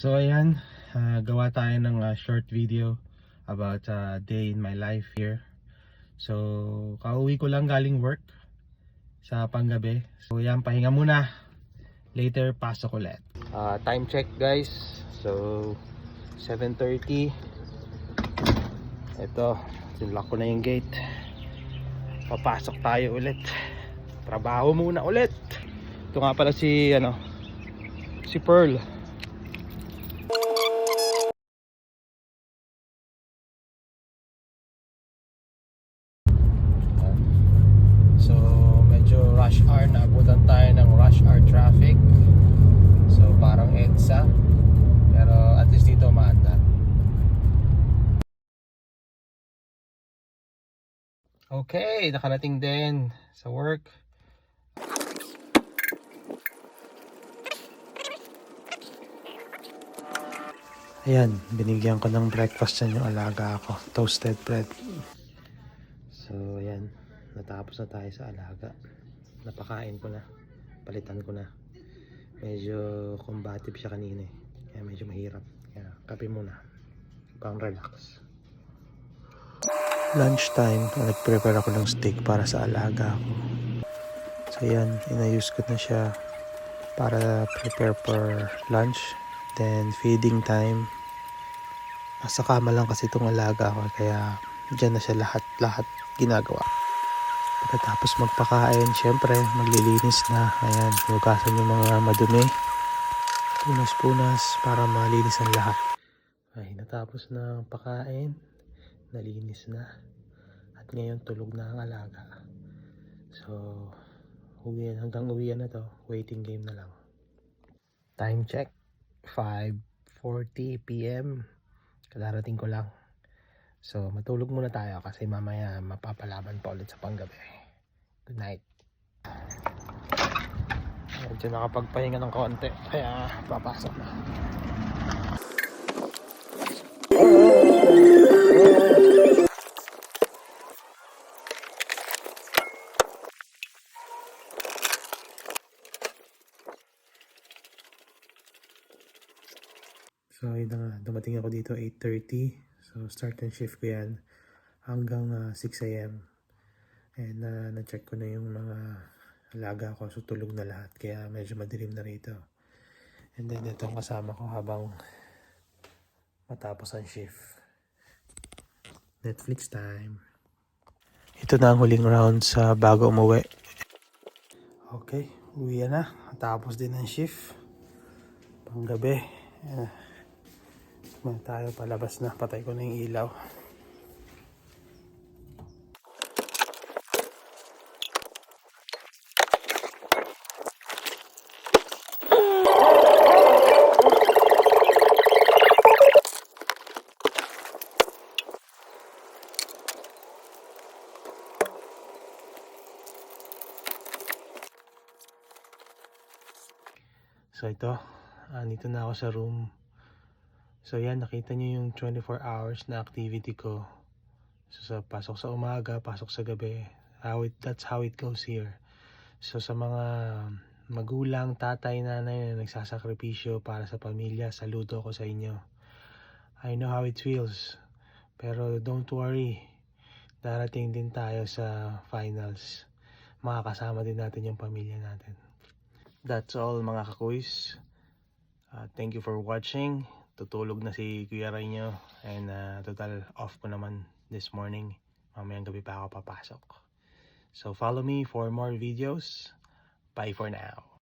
So ayan, gawa tayo ng short video about day in my life here. So kauwi ko lang galing work sa panggabi. So ayan, pahinga muna. Later pasok ulit. Time check guys. So 7:30. Ito, sinlock ko na yung gate. Papasok tayo ulit. Trabaho muna ulit. Ito nga pala si Pearl. So medyo rush hour, naabutan tayo ng rush hour traffic. So parang EDSA, pero at least dito maandar. Okay, nakarating din sa work. Ayan, binigyan ko ng breakfast yan yung alaga ako, toasted bread. So ayan, natapos na tayo sa alaga. Napakain ko na, palitan ko na. Medyo combative siya kanina eh, kaya medyo mahirap. Kaya kape muna, pang relax. Lunchtime, nag-prepare ako ng steak para sa alaga ko. So yan, inayos ko na siya para prepare for lunch. Then feeding time. Nasa kama lang kasi itong alaga ko, kaya dyan na siya lahat ginagawa. Pagkatapos magpakain, syempre maglilinis na. Ayan, hugasan yung mga madumi. Punas-punas para malinis ang lahat. Ay, natapos na ang pakain. Nalinis na. At ngayon tulog na ang alaga. So, hanggang uwian na to. Waiting game na lang. Time check. 5:40 PM. Kadarating ko lang. So, matulog muna tayo kasi mamaya mapapalaban pa ulit sa panggabi. Good night. Medyo nakapagpahinga ng konti. Kaya papasok na. So yun na nga, dumating ako dito 8:30. So start ng shift ko yan hanggang 6 AM. And na-check ko na yung mga alaga ko, so tulog na lahat. Kaya medyo madilim na rito. And then ito ang kasama ko habang matapos ang shift. Netflix time. Ito na ang huling round sa bago umuwi. Okay, uwi na. Tapos din ang shift. Panggabi. Tayo palabas na, patay ko na yung ilaw. So ito, nandito na ako sa room. So yan, nakita nyo yung 24 hours na activity ko. So pasok sa umaga, pasok sa gabi. That's how it goes here. So sa mga magulang, tatay, nanay na nagsasakripisyo para sa pamilya, saludo ko sa inyo. I know how it feels. Pero don't worry, darating din tayo sa finals. Makakasama din natin yung pamilya natin. That's all mga kakuys. Thank you for watching. Tutulog na si Kuya Ray nyo. And total off ko naman this morning. Mamayang gabi pa ako papasok. So follow me for more videos. Bye for now.